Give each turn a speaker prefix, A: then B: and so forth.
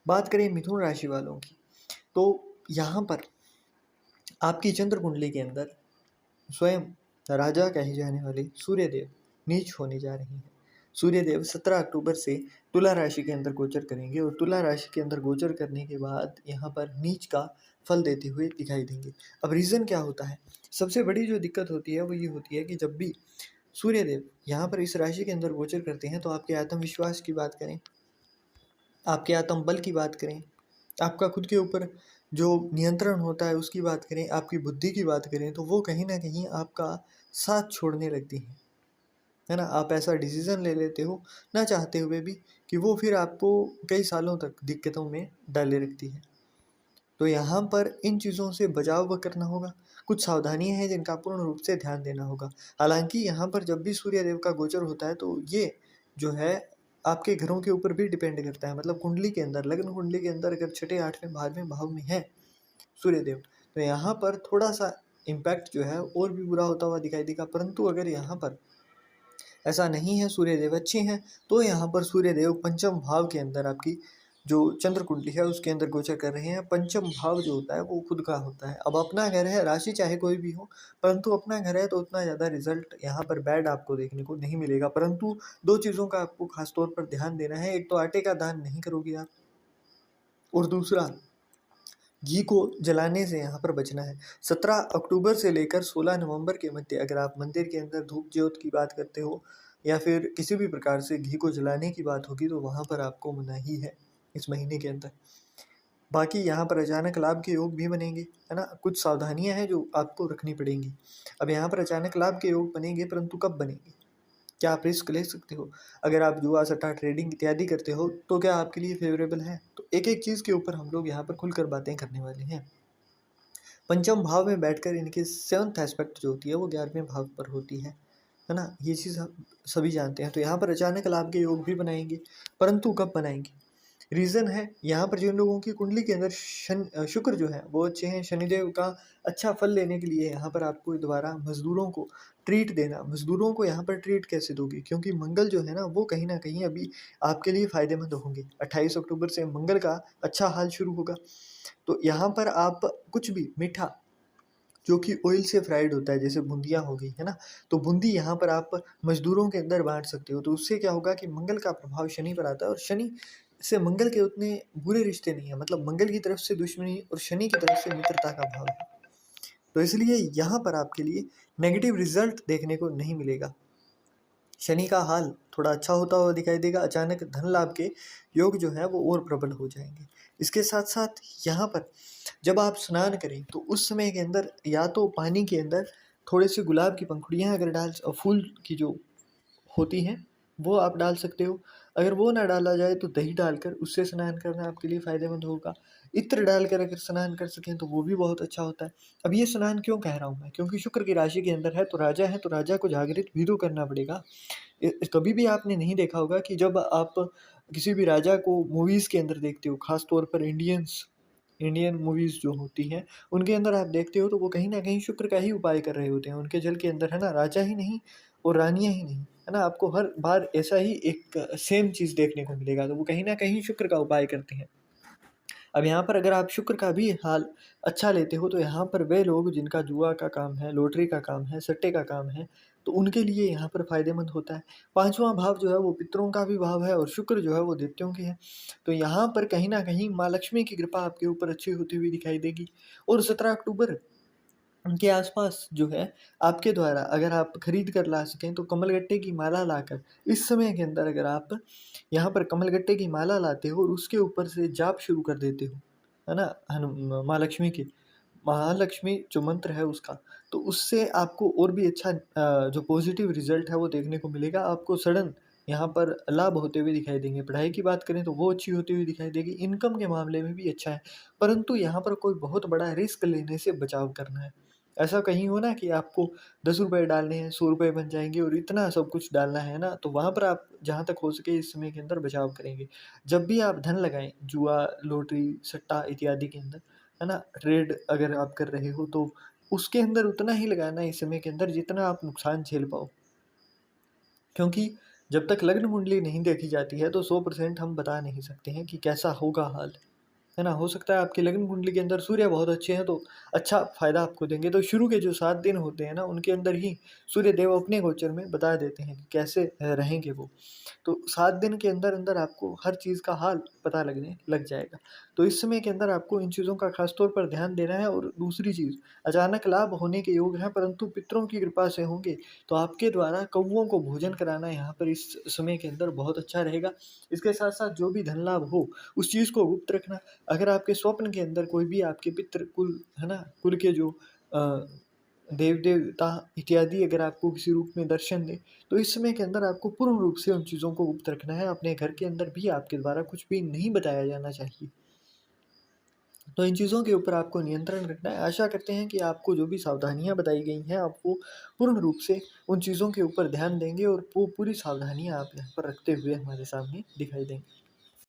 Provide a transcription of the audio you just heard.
A: बात करें मिथुन राशि वालों की, तो यहाँ पर आपकी चंद्र कुंडली के अंदर स्वयं राजा कहे जाने वाले सूर्यदेव नीच होने जा रहे हैं। सूर्यदेव 17 अक्टूबर से तुला राशि के अंदर गोचर करेंगे और तुला राशि के अंदर गोचर करने के बाद यहाँ पर नीच का फल देते हुए दिखाई देंगे। अब रीज़न क्या होता है? सबसे बड़ी जो दिक्कत होती है वो ये होती है कि जब भी सूर्यदेव यहाँ पर इस राशि के अंदर गोचर करते हैं तो आपके आत्मविश्वास की बात करें, आपके आत्मबल की बात करें, आपका खुद के ऊपर जो नियंत्रण होता है उसकी बात करें, आपकी बुद्धि की बात करें, तो वो कहीं न कहीं आपका साथ छोड़ने लगती हैं, है ना? आप ऐसा डिसीज़न ले लेते हो ना चाहते हुए भी कि वो फिर आपको कई सालों तक दिक्कतों में डाले रखती है। तो यहाँ पर इन चीज़ों से बचाव करना होगा। कुछ सावधानियाँ हैं जिनका पूर्ण रूप से ध्यान देना होगा। हालाँकि यहाँ पर जब भी सूर्यदेव का गोचर होता है तो ये जो है आपके घरों के ऊपर भी डिपेंड करता है। मतलब कुंडली के अंदर, लग्न कुंडली के अंदर अगर छठे, 8वें, 12वें भाव में है सूर्यदेव, तो यहाँ पर थोड़ा-सा इम्पैक्ट जो है और भी बुरा होता हुआ दिखाई देगा। परंतु अगर यहाँ पर ऐसा नहीं है, सूर्यदेव अच्छे हैं, तो यहाँ पर सूर्यदेव पंचम भाव के अंदर आपकी जो चंद्र कुंडली है उसके अंदर गोचर कर रहे हैं। पंचम भाव जो होता है वो खुद का होता है। अब अपना घर है, राशि चाहे कोई भी हो, परंतु अपना घर है तो उतना ज़्यादा रिजल्ट यहाँ पर बैड आपको देखने को नहीं मिलेगा। परंतु दो चीज़ों का आपको खास तौर पर ध्यान देना है। एक तो आटे का दान नहीं करोगे आप, और दूसरा घी को जलाने से यहाँ पर बचना है। 17 अक्टूबर से लेकर 16 नवंबर के मध्य अगर आप मंदिर के अंदर धूप ज्योत की बात करते हो या फिर किसी भी प्रकार से घी को जलाने की बात होगी तो वहाँ पर आपको मनाही है इस महीने के अंदर। बाकी यहाँ पर अचानक लाभ के योग भी बनेंगे, है ना? कुछ सावधानियाँ हैं जो आपको रखनी पड़ेंगी। अब यहाँ पर अचानक लाभ के योग बनेंगे, परंतु कब बनेंगे? क्या आप रिस्क ले सकते हो? अगर आप जुआ, सट्टा, ट्रेडिंग इत्यादि करते हो तो क्या आपके लिए फेवरेबल है? तो एक-एक चीज़ के ऊपर हम लोग यहाँ पर खुलकर बातें करने वाले हैं। पंचम भाव में बैठकर इनकी 7th एस्पेक्ट जो होती है वो 11वें भाव पर होती है ना? ये चीज़ हम सभी जानते हैं। तो यहाँ पर अचानक लाभ के योग भी बनाएँगे, परंतु कब बनाएँगे? रीज़न है यहाँ पर जिन लोगों की कुंडली के अंदर शुक्र जो है वो अच्छे हैं, शनिदेव का अच्छा फल लेने के लिए यहाँ पर आपको दोबारा मज़दूरों को ट्रीट देना। मज़दूरों को यहाँ पर ट्रीट कैसे दोगे? क्योंकि मंगल जो है ना वो कहीं न कहीं अभी आपके लिए फ़ायदेमंद होंगे। 28 अक्टूबर से मंगल का अच्छा हाल शुरू होगा। तो यहाँ पर आप कुछ भी मीठा जो कि ऑयल से फ्राइड होता है, जैसे बूंदियाँ हो गई, है ना? तो बूंदी यहाँ पर आप मज़दूरों के अंदर बाँट सकते हो, तो उससे क्या होगा कि मंगल का प्रभाव शनि पर आता है और शनि से मंगल के उतने बुरे रिश्ते नहीं है, मतलब मंगल की तरफ से दुश्मनी और शनि की तरफ से मित्रता का भाव है। तो इसलिए यहाँ पर आपके लिए नेगेटिव रिज़ल्ट देखने को नहीं मिलेगा। शनि का हाल थोड़ा अच्छा होता हुआ दिखाई देगा, अचानक धन लाभ के योग जो है वो और प्रबल हो जाएँगे। इसके साथ-साथ यहाँ पर जब आप स्नान करें तो उस समय के अंदर या तो पानी के अंदर थोड़े-से गुलाब की पंखुड़ियाँ अगर फूल की जो होती हैं, वो आप डाल सकते हो। अगर वो ना डाला जाए तो दही डालकर उससे स्नान करना आपके लिए फ़ायदेमंद होगा। इत्र डालकर अगर स्नान कर सकें तो वो भी बहुत अच्छा होता है। अब ये स्नान क्यों कह रहा हूँ मैं? क्योंकि शुक्र की राशि के अंदर है तो राजा को जागृत भी तो करना पड़ेगा। कभी भी आपने नहीं देखा होगा कि जब आप किसी भी राजा को मूवीज़ के अंदर देखते हो, ख़ास तौर पर इंडियन मूवीज़ जो होती हैं, उनके अंदर आप देखते हो तो वो कहीं न कहीं शुक्र का ही उपाय कर रहे होते हैं। उनके जल के अंदर है ना, राजा ही नहीं और रानियाँ ही नहीं, है ना? आपको हर बार ऐसा ही एक सेम चीज़ देखने को मिलेगा, तो वो कहीं न कहीं शुक्र का उपाय करते हैं। अब यहाँ पर अगर आप शुक्र का भी हाल अच्छा लेते हो तो यहाँ पर वे लोग जिनका जुआ का काम है, लॉटरी का काम है, सट्टे का काम है, तो उनके लिए यहाँ पर फ़ायदेमंद होता है। 5वाँ भाव जो है वो पितरों का भी भाव है और शुक्र जो है वो दैत्यों की है। तो यहाँ पर कहीं न कहीं माँ लक्ष्मी की कृपा आपके ऊपर अच्छी होती हुई दिखाई देगी और 17 अक्टूबर उनके आसपास जो है आपके द्वारा अगर आप खरीद कर ला सकें तो कमलगट्टे की माला लाकर इस समय के अंदर अगर आप यहाँ पर कमलगट्टे की माला लाते हो और उसके ऊपर से जाप शुरू कर देते हो, है ना? माँ लक्ष्मी के महालक्ष्मी जो मंत्र है उसका, तो उससे आपको और भी अच्छा जो पॉजिटिव रिज़ल्ट है वो देखने को मिलेगा। आपको सडन यहाँ पर लाभ होते हुए दिखाई देंगे। पढ़ाई की बात करें तो वो अच्छी होती हुई दिखाई देगी। इनकम के मामले में भी अच्छा है, परंतु यहाँ पर कोई बहुत बड़ा रिस्क लेने से बचाव करना है। ऐसा कहीं हो ना कि आपको ₹10 डालने हैं, ₹100 बन जाएँगे और इतना सब कुछ डालना है ना, तो वहाँ पर आप जहाँ तक हो सके इस समय के अंदर बचाव करेंगे। जब भी आप धन लगाएँ, जुआ, लॉटरी, सट्टा इत्यादि के अंदर, है ना? ट्रेड अगर आप कर रहे हो तो उसके अंदर उतना ही लगाना है इस समय के अंदर जितना आप नुकसान झेल पाओ। क्योंकि जब तक लग्न कुंडली नहीं देखी जाती है तो 100% हम बता नहीं सकते हैं कि कैसा होगा हाल, है ना? हो सकता है आपकी लग्न कुंडली के अंदर सूर्य बहुत अच्छे हैं तो अच्छा फ़ायदा आपको देंगे। तो शुरू के जो 7 दिन होते हैं ना, उनके अंदर ही सूर्य देव अपने गोचर में बता देते हैं कि कैसे रहेंगे वो। तो 7 दिन के अंदर-अंदर आपको हर चीज़ का हाल पता लगने लग जाएगा। तो इस समय के अंदर आपको इन चीज़ों का ख़ास तौर पर ध्यान देना है। और दूसरी चीज़, अचानक लाभ होने के योग हैं परंतु पितरों की कृपा से होंगे, तो आपके द्वारा कौवों को भोजन कराना यहाँ पर इस समय के अंदर बहुत अच्छा रहेगा। इसके साथ-साथ जो भी धन लाभ हो, उस चीज़ को गुप्त रखना। अगर आपके स्वप्न के अंदर कोई भी आपके पितृ कुल, है ना? कुल के जो अ, देव-देवता इत्यादि अगर आपको किसी रूप में दर्शन दें, तो इस समय के अंदर आपको पूर्ण रूप से उन चीज़ों को गुप्त रखना है। अपने घर के अंदर भी आपके द्वारा कुछ भी नहीं बताया जाना चाहिए। तो इन चीज़ों के ऊपर आपको नियंत्रण रखना है। आशा करते हैं कि आपको जो भी सावधानियाँ बताई गई हैं, आप वो पूर्ण रूप से उन चीज़ों के ऊपर ध्यान देंगे और वो पूरी सावधानियाँ आप यहाँ पर रखते हुए हमारे सामने दिखाई देंगी।